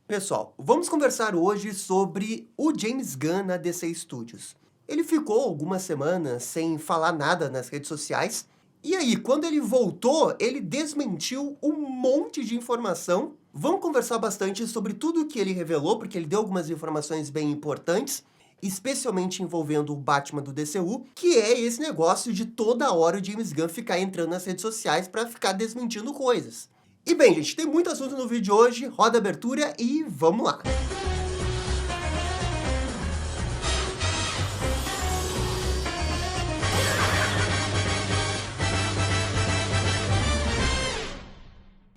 Pessoal, vamos conversar hoje sobre o James Gunn na DC Studios. Ele ficou algumas semanas sem falar nada nas redes sociais, e aí, quando ele voltou, ele desmentiu um monte de informação. Vamos conversar bastante sobre tudo o que ele revelou, porque ele deu algumas informações bem importantes, especialmente envolvendo o Batman do DCU, que é esse negócio de toda hora o James Gunn ficar entrando nas redes sociais para ficar desmentindo coisas. E bem, gente, tem muito assunto no vídeo de hoje, roda a abertura e vamos lá!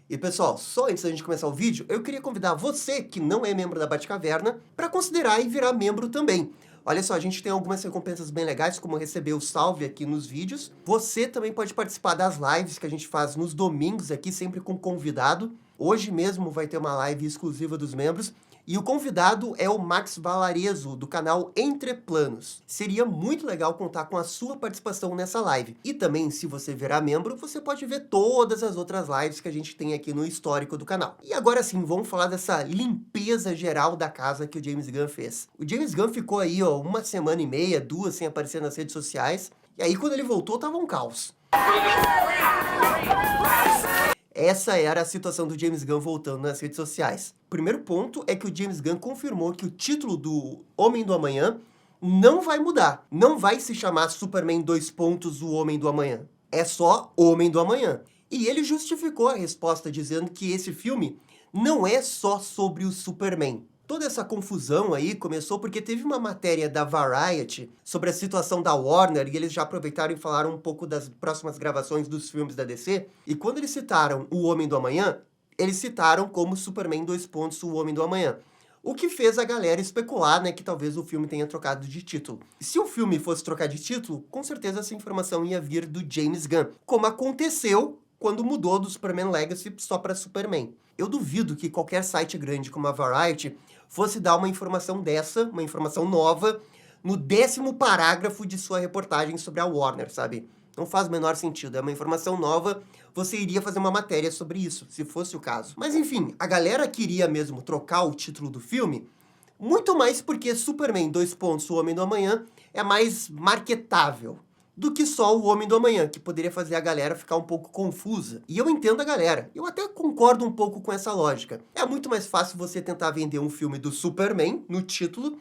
E pessoal, só antes da gente começar o vídeo, eu queria convidar você que não é membro da Batcaverna para considerar e virar membro também. Olha só, a gente tem algumas recompensas bem legais, como receber o salve aqui nos vídeos. Você também pode participar das lives que a gente faz nos domingos aqui, sempre com convidado. Hoje mesmo vai ter uma live exclusiva dos membros. E o convidado é o Max Valarezo, do canal Entre Planos. Seria muito legal contar com a sua participação nessa live. E também, se você virar membro, você pode ver todas as outras lives que a gente tem aqui no histórico do canal. E agora sim, vamos falar dessa limpeza geral da casa que o James Gunn fez. O James Gunn ficou aí, ó, uma semana e meia, duas, sem aparecer nas redes sociais. E aí, quando ele voltou, tava um caos. Essa era a situação do James Gunn voltando nas redes sociais. O primeiro ponto é que o James Gunn confirmou que o título do Homem do Amanhã não vai mudar. Não vai se chamar Superman : O Homem do Amanhã. É só Homem do Amanhã. E ele justificou a resposta dizendo que esse filme não é só sobre o Superman. Toda essa confusão aí começou porque teve uma matéria da Variety sobre a situação da Warner, e eles já aproveitaram e falaram um pouco das próximas gravações dos filmes da DC. E quando eles citaram O Homem do Amanhã, eles citaram como Superman : O Homem do Amanhã. O que fez a galera especular, né, que talvez o filme tenha trocado de título. Se o filme fosse trocar de título, com certeza essa informação ia vir do James Gunn, como aconteceu quando mudou do Superman Legacy só para Superman. Eu duvido que qualquer site grande como a Variety fosse dar uma informação dessa, uma informação nova, no 10º parágrafo de sua reportagem sobre a Warner, sabe? Não faz o menor sentido, é uma informação nova, você iria fazer uma matéria sobre isso, se fosse o caso. Mas enfim, a galera queria mesmo trocar o título do filme, muito mais porque Superman : O Homem do Amanhã é mais marketável do que só o Homem do Amanhã, que poderia fazer a galera ficar um pouco confusa. E eu entendo a galera. Eu até concordo um pouco com essa lógica. É muito mais fácil você tentar vender um filme do Superman no título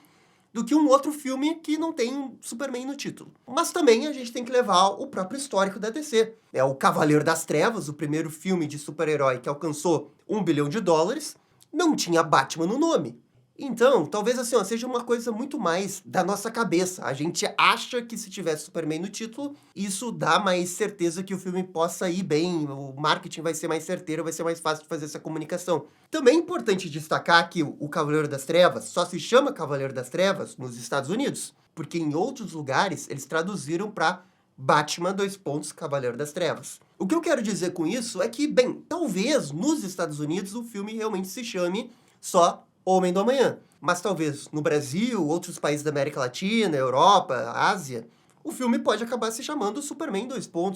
do que um outro filme que não tem Superman no título. Mas também a gente tem que levar o próprio histórico da DC. É o Cavaleiro das Trevas, o primeiro filme de super-herói que alcançou $1 bilhão, não tinha Batman no nome. Então, talvez assim, ó, seja uma coisa muito mais da nossa cabeça. A gente acha que se tivesse Superman no título, isso dá mais certeza que o filme possa ir bem, o marketing vai ser mais certeiro, vai ser mais fácil de fazer essa comunicação. Também é importante destacar que o Cavaleiro das Trevas só se chama Cavaleiro das Trevas nos Estados Unidos, porque em outros lugares eles traduziram para Batman : Cavaleiro das Trevas. O que eu quero dizer com isso é que, bem, talvez nos Estados Unidos o filme realmente se chame só Homem do Amanhã. Mas talvez no Brasil, outros países da América Latina, Europa, Ásia, o filme pode acabar se chamando Superman :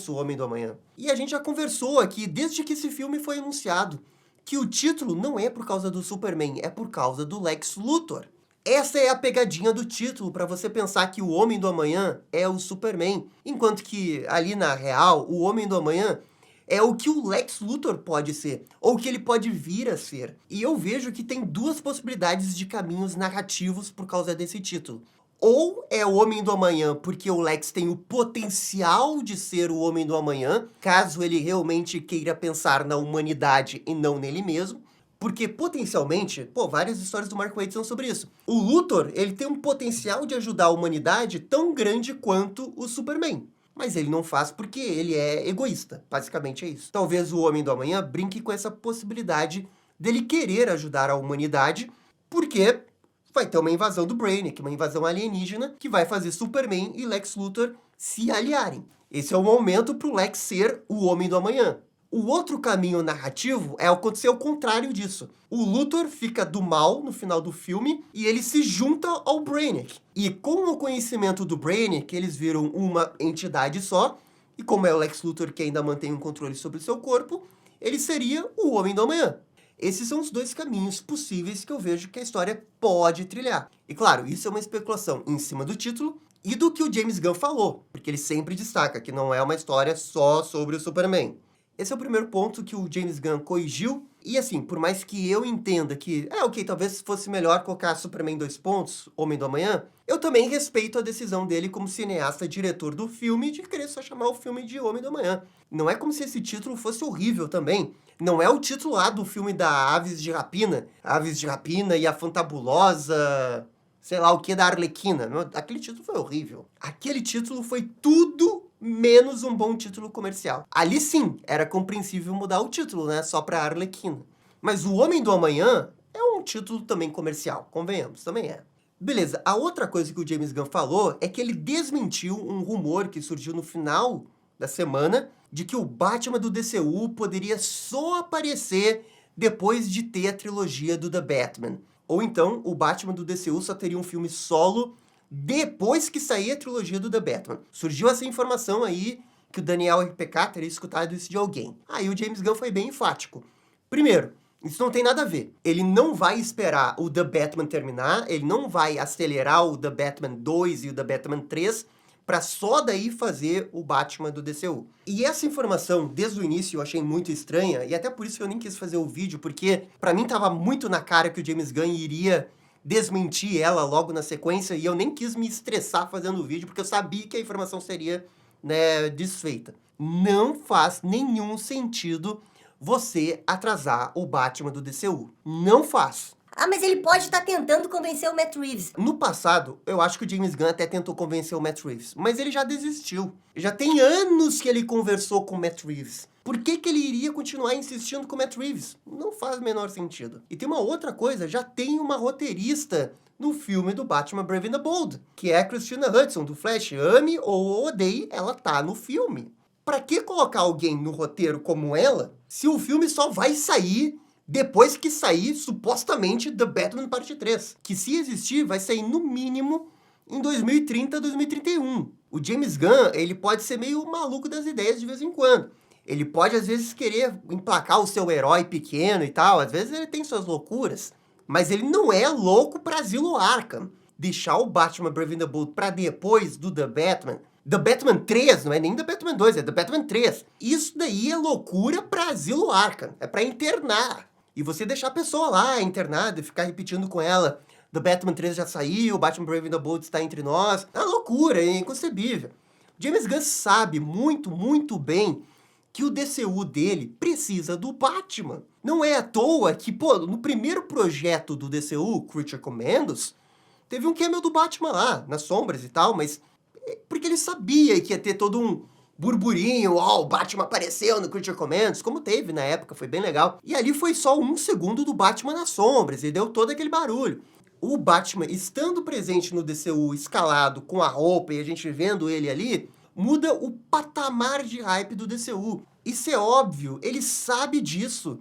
O Homem do Amanhã. E a gente já conversou aqui, desde que esse filme foi anunciado, que o título não é por causa do Superman, é por causa do Lex Luthor. Essa é a pegadinha do título, para você pensar que o Homem do Amanhã é o Superman, enquanto que ali na real, o Homem do Amanhã é o que o Lex Luthor pode ser, ou o que ele pode vir a ser. E eu vejo que tem duas possibilidades de caminhos narrativos por causa desse título. Ou é o Homem do Amanhã porque o Lex tem o potencial de ser o Homem do Amanhã, caso ele realmente queira pensar na humanidade e não nele mesmo. Porque, potencialmente, várias histórias do Mark Waid são sobre isso. O Luthor, ele tem um potencial de ajudar a humanidade tão grande quanto o Superman. Mas ele não faz porque ele é egoísta, basicamente é isso. Talvez o Homem do Amanhã brinque com essa possibilidade dele querer ajudar a humanidade, porque vai ter uma invasão do Brainiac, uma invasão alienígena, que vai fazer Superman e Lex Luthor se aliarem. Esse é o momento para o Lex ser o Homem do Amanhã. O outro caminho narrativo é acontecer o contrário disso. O Luthor fica do mal no final do filme e ele se junta ao Brainiac. E com o conhecimento do Brainiac, eles viram uma entidade só. E como é o Lex Luthor que ainda mantém um controle sobre o seu corpo, ele seria o Homem do Amanhã. Esses são os dois caminhos possíveis que eu vejo que a história pode trilhar. E claro, isso é uma especulação em cima do título e do que o James Gunn falou, porque ele sempre destaca que não é uma história só sobre o Superman. Esse é o primeiro ponto que o James Gunn corrigiu. E assim, por mais que eu entenda que, ok, talvez fosse melhor colocar Superman 2 pontos, Homem do Amanhã, eu também respeito a decisão dele como cineasta, diretor do filme, de querer só chamar o filme de Homem do Amanhã. Não é como se esse título fosse horrível também. Não é o título lá do filme da Aves de Rapina. Aves de Rapina e a Fantabulosa, sei lá o que, da Arlequina. Aquele título foi horrível. Aquele título foi tudo menos um bom título comercial. Ali sim, era compreensível mudar o título, né? Só pra Arlequina. Mas o Homem do Amanhã é um título também comercial, convenhamos, também é. Beleza, a outra coisa que o James Gunn falou é que ele desmentiu um rumor que surgiu no final da semana de que o Batman do DCU poderia só aparecer depois de ter a trilogia do The Batman. Ou então, o Batman do DCU só teria um filme solo depois que sair a trilogia do The Batman. Surgiu essa informação aí que o Daniel RPK teria escutado isso de alguém. Aí o James Gunn foi bem enfático. Primeiro, isso não tem nada a ver. Ele não vai esperar o The Batman terminar, ele não vai acelerar o The Batman 2 e o The Batman 3 para só daí fazer o Batman do DCU. E essa informação, desde o início, eu achei muito estranha, e até por isso eu nem quis fazer o vídeo, porque para mim tava muito na cara que o James Gunn iria desmentir ela logo na sequência, e eu nem quis me estressar fazendo o vídeo, porque eu sabia que a informação seria, né, desfeita. Não faz nenhum sentido você atrasar o Batman do DCU. Não faz. Ah, mas ele pode estar tentando convencer o Matt Reeves. No passado, eu acho que o James Gunn até tentou convencer o Matt Reeves, mas ele já desistiu. Já tem anos que ele conversou com o Matt Reeves. Por que ele iria continuar insistindo com o Matt Reeves? Não faz o menor sentido. E tem uma outra coisa, já tem uma roteirista no filme do Batman Brave and the Bold, que é a Christina Hudson, do Flash. Ame ou odeie, ela tá no filme. Pra que colocar alguém no roteiro como ela, se o filme só vai sair depois que sair, supostamente, The Batman Parte 3? Que se existir, vai sair no mínimo em 2030, 2031. O James Gunn, ele pode ser meio maluco das ideias de vez em quando. Ele pode, às vezes, querer emplacar o seu herói pequeno e tal. Às vezes ele tem suas loucuras. Mas ele não é louco pra Asilo Arkham. Deixar o Batman Brave and the Bold pra depois do The Batman. The Batman 3, não é nem The Batman 2, é The Batman 3. Isso daí é loucura pra Asilo Arkham. É pra internar. E você deixar a pessoa lá internada e ficar repetindo com ela: The Batman 3 já saiu, Batman Brave and the Bold está entre nós. É uma loucura, é inconcebível. James Gunn sabe muito, muito bem que o DCU dele precisa do Batman. Não é à toa que, pô, no primeiro projeto do DCU, Creature Commandos, teve um cameo do Batman lá, nas sombras e tal, mas porque ele sabia que ia ter todo um burburinho, o Batman apareceu no Creature Commandos, como teve na época, foi bem legal. E ali foi só 1 segundo do Batman nas sombras, e deu todo aquele barulho. O Batman, estando presente no DCU, escalado, com a roupa, e a gente vendo ele ali, muda o patamar de hype do DCU. Isso é óbvio, ele sabe disso.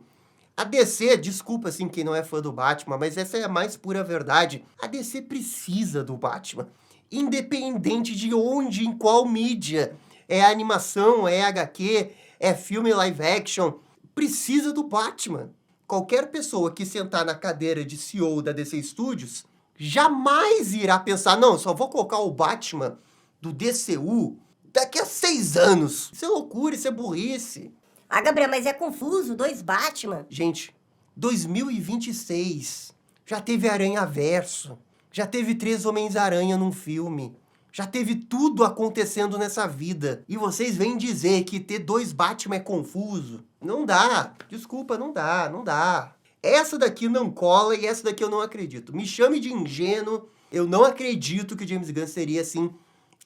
A DC, desculpa assim quem não é fã do Batman, mas essa é a mais pura verdade. A DC precisa do Batman, independente de onde, em qual mídia. É animação, é HQ, é filme live action. Precisa do Batman. Qualquer pessoa que sentar na cadeira de CEO da DC Studios jamais irá pensar: não, só vou colocar o Batman do DCU daqui a 6 anos. Isso é loucura, isso é burrice. Ah, Gabriel, mas é confuso, 2 Batman. Gente, 2026. Já teve Aranhaverso. Já teve 3 Homens-Aranha num filme. Já teve tudo acontecendo nessa vida. E vocês vêm dizer que ter 2 Batman é confuso? Não dá. Desculpa, não dá, não dá. Essa daqui não cola e essa daqui eu não acredito. Me chame de ingênuo. Eu não acredito que o James Gunn seria assim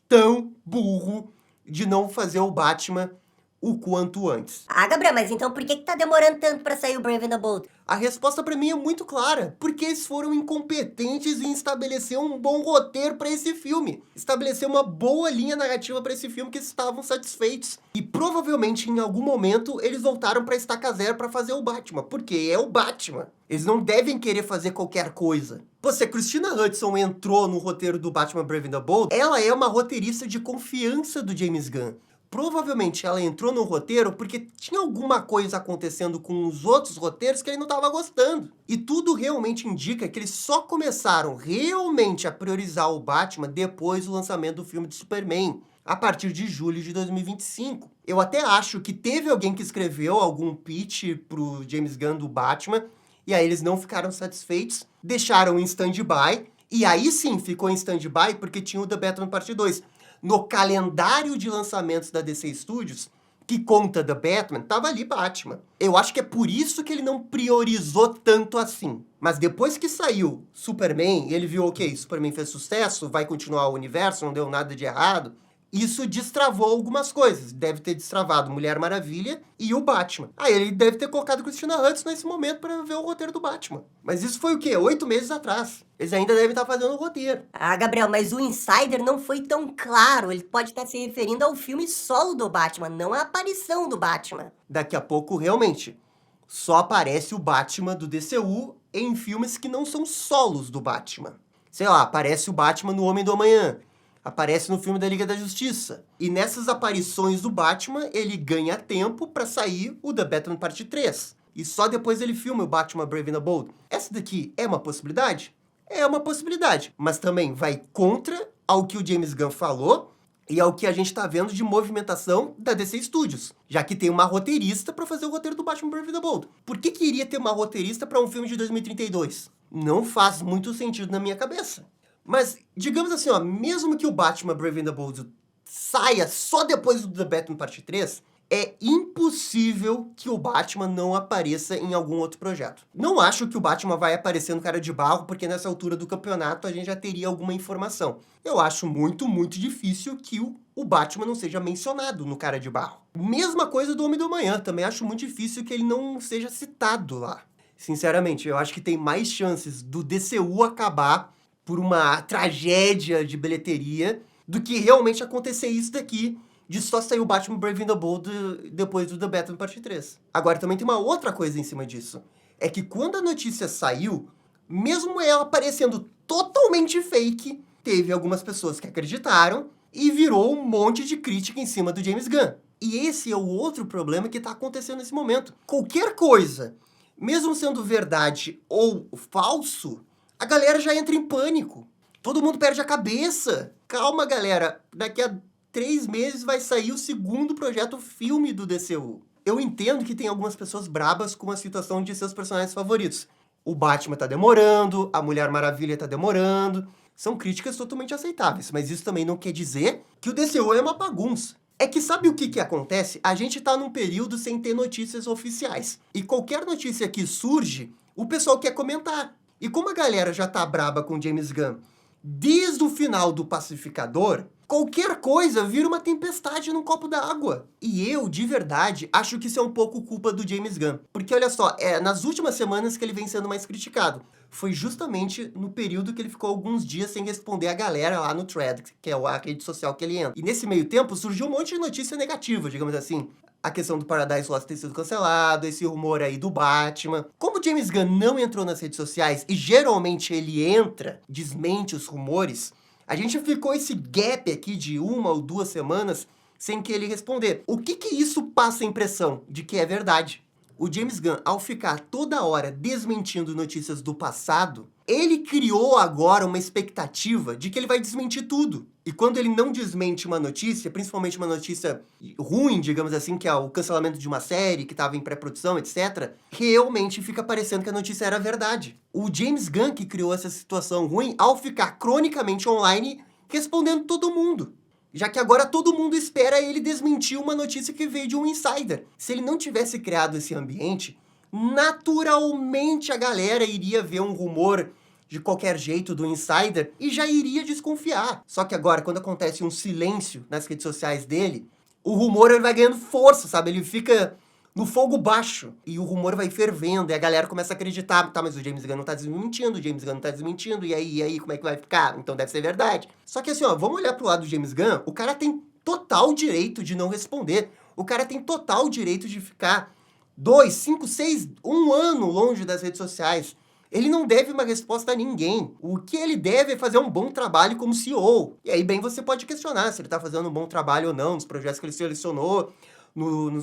tão burro de não fazer o Batman o quanto antes. Ah, Gabriel, mas então por que tá demorando tanto pra sair o Brave and the Bold? A resposta pra mim é muito clara. Porque eles foram incompetentes em estabelecer um bom roteiro pra esse filme. Estabelecer uma boa linha narrativa pra esse filme que estavam satisfeitos. E provavelmente em algum momento eles voltaram pra estaca zero pra fazer o Batman. Porque é o Batman. Eles não devem querer fazer qualquer coisa. Pô, se a Christina Hudson entrou no roteiro do Batman Brave and the Bold, ela é uma roteirista de confiança do James Gunn. Provavelmente ela entrou no roteiro porque tinha alguma coisa acontecendo com os outros roteiros que ele não estava gostando. E tudo realmente indica que eles só começaram realmente a priorizar o Batman depois do lançamento do filme de Superman, a partir de julho de 2025. Eu até acho que teve alguém que escreveu algum pitch pro James Gunn do Batman, e aí eles não ficaram satisfeitos, deixaram em stand-by, e aí sim ficou em stand-by porque tinha o The Batman Parte 2. No calendário de lançamentos da DC Studios, que conta The Batman, tava ali Batman. Eu acho que é por isso que ele não priorizou tanto assim. Mas depois que saiu Superman, ele viu, ok, Superman fez sucesso, vai continuar o universo, não deu nada de errado. Isso destravou algumas coisas. Deve ter destravado Mulher Maravilha e o Batman. Aí ele deve ter colocado Christina Hudson nesse momento para ver o roteiro do Batman. Mas isso foi o quê? 8 meses atrás. Eles ainda devem estar fazendo o roteiro. Ah, Gabriel, mas o Insider não foi tão claro. Ele pode estar se referindo ao filme solo do Batman, não à aparição do Batman. Daqui a pouco, realmente, só aparece o Batman do DCU em filmes que não são solos do Batman. Sei lá, aparece o Batman no Homem do Amanhã. Aparece no filme da Liga da Justiça. E nessas aparições do Batman, ele ganha tempo pra sair o The Batman Parte 3. E só depois ele filma o Batman Brave and the Bold. Essa daqui é uma possibilidade? É uma possibilidade. Mas também vai contra ao que o James Gunn falou e ao que a gente tá vendo de movimentação da DC Studios. Já que tem uma roteirista pra fazer o roteiro do Batman Brave and the Bold. Por que iria ter uma roteirista pra um filme de 2032? Não faz muito sentido na minha cabeça. Mas, digamos assim, ó, mesmo que o Batman Brave and the Bold saia só depois do The Batman Parte 3, é impossível que o Batman não apareça em algum outro projeto. Não acho que o Batman vai aparecer no Cara de Barro, porque nessa altura do campeonato a gente já teria alguma informação. Eu acho muito, muito difícil que o Batman não seja mencionado no Cara de Barro. Mesma coisa do Homem do Amanhã, também acho muito difícil que ele não seja citado lá. Sinceramente, eu acho que tem mais chances do DCU acabar por uma tragédia de bilheteria, do que realmente acontecer isso daqui, de só sair o Batman Brave and the Bold depois do The Batman Parte 3. Agora, também tem uma outra coisa em cima disso. É que quando a notícia saiu, mesmo ela parecendo totalmente fake, teve algumas pessoas que acreditaram e virou um monte de crítica em cima do James Gunn. E esse é o outro problema que está acontecendo nesse momento. Qualquer coisa, mesmo sendo verdade ou falso, a galera já entra em pânico. Todo mundo perde a cabeça. Calma, galera. Daqui a 3 meses vai sair o segundo projeto filme do DCU. Eu entendo que tem algumas pessoas brabas com a situação de seus personagens favoritos. O Batman tá demorando, a Mulher Maravilha tá demorando. São críticas totalmente aceitáveis, mas isso também não quer dizer que o DCU é uma bagunça. É que sabe o que acontece? A gente tá num período sem ter notícias oficiais. E qualquer notícia que surge, o pessoal quer comentar. E como a galera já tá braba com James Gunn desde o final do Pacificador, qualquer coisa vira uma tempestade num copo d'água. E eu, de verdade, acho que isso é um pouco culpa do James Gunn. Porque olha só, nas últimas semanas que ele vem sendo mais criticado. Foi justamente no período que ele ficou alguns dias sem responder a galera lá no Thread, que é a rede social que ele entra. E nesse meio tempo surgiu um monte de notícia negativa, digamos assim. A questão do Paradise Lost ter sido cancelado, esse rumor aí do Batman. Como o James Gunn não entrou nas redes sociais, e geralmente ele entra, desmente os rumores, a gente ficou esse gap aqui de 1 ou 2 semanas sem que ele responder. O que isso passa a impressão de que é verdade? O James Gunn, ao ficar toda hora desmentindo notícias do passado, ele criou agora uma expectativa de que ele vai desmentir tudo. E quando ele não desmente uma notícia, principalmente uma notícia ruim, digamos assim, que é o cancelamento de uma série que estava em pré-produção, etc., realmente fica parecendo que a notícia era verdade. O James Gunn que criou essa situação ruim ao ficar cronicamente online respondendo todo mundo. Já que agora todo mundo espera ele desmentir uma notícia que veio de um insider. Se ele não tivesse criado esse ambiente, naturalmente a galera iria ver um rumor de qualquer jeito do insider e já iria desconfiar. Só que agora, quando acontece um silêncio nas redes sociais dele, o rumor ele vai ganhando força, sabe? Ele fica no fogo baixo e o rumor vai fervendo e a galera começa a acreditar. Tá, mas o James Gunn não tá desmentindo, o James Gunn não tá desmentindo, e aí, como é que vai ficar? Então deve ser verdade. Só que assim, ó, vamos olhar pro lado do James Gunn, o cara tem total direito de não responder. O cara tem total direito de ficar 2, 5, 6, 1 ano longe das redes sociais. Ele não deve uma resposta a ninguém. O que ele deve é fazer um bom trabalho como CEO. E aí, bem, você pode questionar se ele está fazendo um bom trabalho ou não nos projetos que ele selecionou,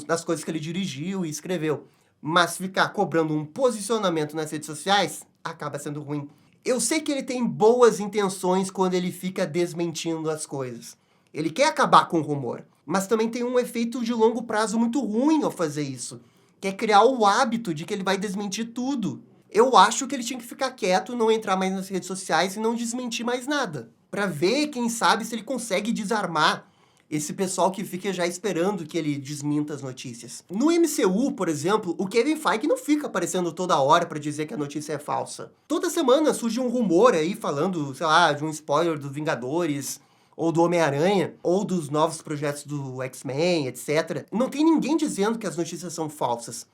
nas coisas que ele dirigiu e escreveu. Mas ficar cobrando um posicionamento nas redes sociais acaba sendo ruim. Eu sei que ele tem boas intenções quando ele fica desmentindo as coisas. Ele quer acabar com o rumor, mas também tem um efeito de longo prazo muito ruim ao fazer isso, que é criar o hábito de que ele vai desmentir tudo. Eu acho que ele tinha que ficar quieto, não entrar mais nas redes sociais e não desmentir mais nada. Pra ver, quem sabe, se ele consegue desarmar esse pessoal que fica já esperando que ele desminta as notícias. No MCU, por exemplo, o Kevin Feige não fica aparecendo toda hora pra dizer que a notícia é falsa. Toda semana surge um rumor aí falando, sei lá, de um spoiler do Vingadores, ou do Homem-Aranha, ou dos novos projetos do X-Men, etc. Não tem ninguém dizendo que as notícias são falsas.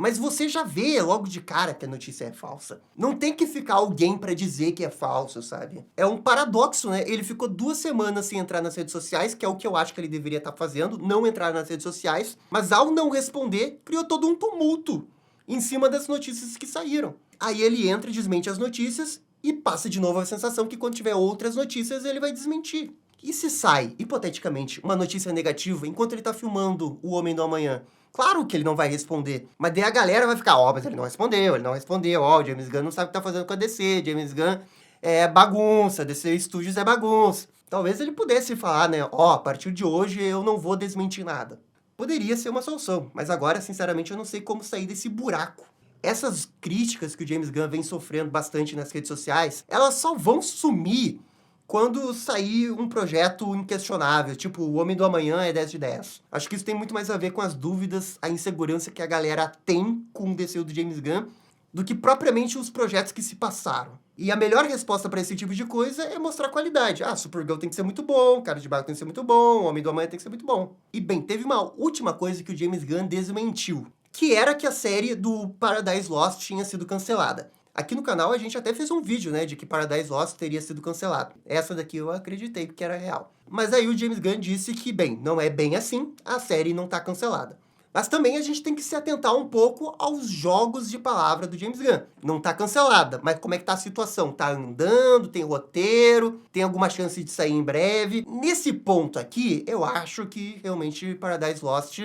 Mas você já vê logo de cara que a notícia é falsa. Não tem que ficar alguém pra dizer que é falso, sabe? É um paradoxo, né? Ele ficou 2 semanas sem entrar nas redes sociais, que é o que eu acho que ele deveria estar fazendo, não entrar nas redes sociais, mas ao não responder, criou todo um tumulto em cima das notícias que saíram. Aí ele entra e desmente as notícias e passa de novo a sensação que quando tiver outras notícias ele vai desmentir. E se sai, hipoteticamente, uma notícia negativa enquanto ele tá filmando O Homem do Amanhã? Claro que ele não vai responder, mas daí a galera vai ficar, ó, mas ele não respondeu, ó, o James Gunn não sabe o que tá fazendo com a DC, James Gunn é bagunça, DC Studios é bagunça. Talvez ele pudesse falar, né, ó, a partir de hoje eu não vou desmentir nada. Poderia ser uma solução, mas agora, sinceramente, eu não sei como sair desse buraco. Essas críticas que o James Gunn vem sofrendo bastante nas redes sociais, elas só vão sumir quando sair um projeto inquestionável, tipo O Homem do Amanhã é 10 de 10. Acho que isso tem muito mais a ver com as dúvidas, a insegurança que a galera tem com o DCU do James Gunn, do que propriamente os projetos que se passaram. E a melhor resposta para esse tipo de coisa é mostrar qualidade. Ah, Supergirl tem que ser muito bom, Cara de Barro tem que ser muito bom, O Homem do Amanhã tem que ser muito bom. E bem, teve uma última coisa que o James Gunn desmentiu, que era que a série do Paradise Lost tinha sido cancelada. Aqui no canal a gente até fez um vídeo, né, de que Paradise Lost teria sido cancelado. Essa daqui eu acreditei porque era real. Mas aí o James Gunn disse que, bem, não é bem assim, a série não tá cancelada. Mas também a gente tem que se atentar um pouco aos jogos de palavra do James Gunn. Não tá cancelada, mas como é que tá a situação? Tá andando, tem roteiro, tem alguma chance de sair em breve? Nesse ponto aqui, eu acho que realmente Paradise Lost,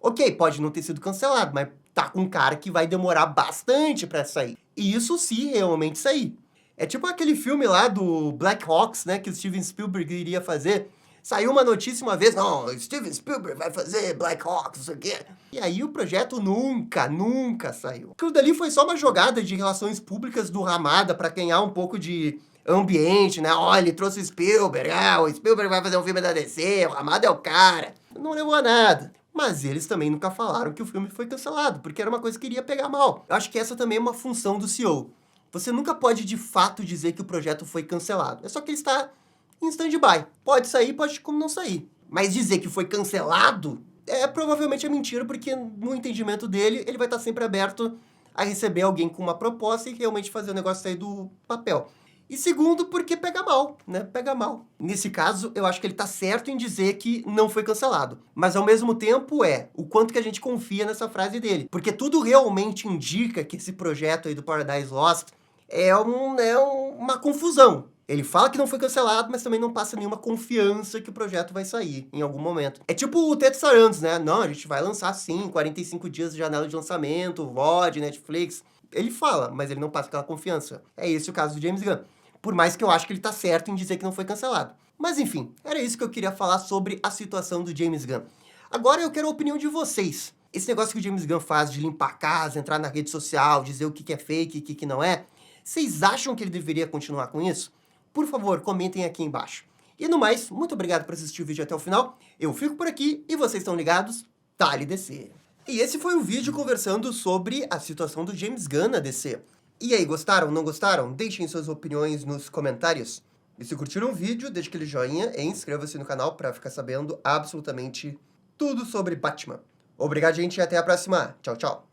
ok, pode não ter sido cancelado, mas tá com um cara que vai demorar bastante pra sair. E isso se realmente sair. É tipo aquele filme lá do Black Hawks, né, que o Steven Spielberg iria fazer. Saiu uma notícia uma vez, não, Steven Spielberg vai fazer Black Hawks, não sei o quê. E aí o projeto nunca saiu. Aquilo dali foi só uma jogada de relações públicas do Ramada pra ganhar um pouco de ambiente, né? Ó, ele trouxe o Spielberg, o Spielberg vai fazer um filme da DC, o Ramada é o cara. Não levou a nada. Mas eles também nunca falaram que o filme foi cancelado, porque era uma coisa que iria pegar mal. Eu acho que essa também é uma função do CEO. Você nunca pode, de fato, dizer que o projeto foi cancelado. É só que ele está em stand-by. Pode sair, pode como não sair. Mas dizer que foi cancelado provavelmente é mentira, porque no entendimento dele, ele vai estar sempre aberto a receber alguém com uma proposta e realmente fazer o negócio sair do papel. E segundo, porque pega mal, né? Pega mal. Nesse caso, eu acho que ele tá certo em dizer que não foi cancelado. Mas, ao mesmo tempo, o quanto que a gente confia nessa frase dele. Porque tudo realmente indica que esse projeto aí do Paradise Lost é uma confusão. Ele fala que não foi cancelado, mas também não passa nenhuma confiança que o projeto vai sair em algum momento. É tipo o Ted Sarandos, né? Não, a gente vai lançar sim, 45 dias de janela de lançamento, VOD, Netflix. Ele fala, mas ele não passa aquela confiança. É esse o caso do James Gunn. Por mais que eu acho que ele tá certo em dizer que não foi cancelado. Mas enfim, era isso que eu queria falar sobre a situação do James Gunn. Agora eu quero a opinião de vocês. Esse negócio que o James Gunn faz de limpar a casa, entrar na rede social, dizer o que é fake e o que não é, vocês acham que ele deveria continuar com isso? Por favor, comentem aqui embaixo. E no mais, muito obrigado por assistir o vídeo até o final. Eu fico por aqui e vocês estão ligados? Dale DC. E esse foi o vídeo conversando sobre a situação do James Gunn na DC. E aí, gostaram, não gostaram? Deixem suas opiniões nos comentários. E se curtiram o vídeo, deixe aquele joinha e inscreva-se no canal para ficar sabendo absolutamente tudo sobre Batman. Obrigado, gente, e até a próxima. Tchau, tchau.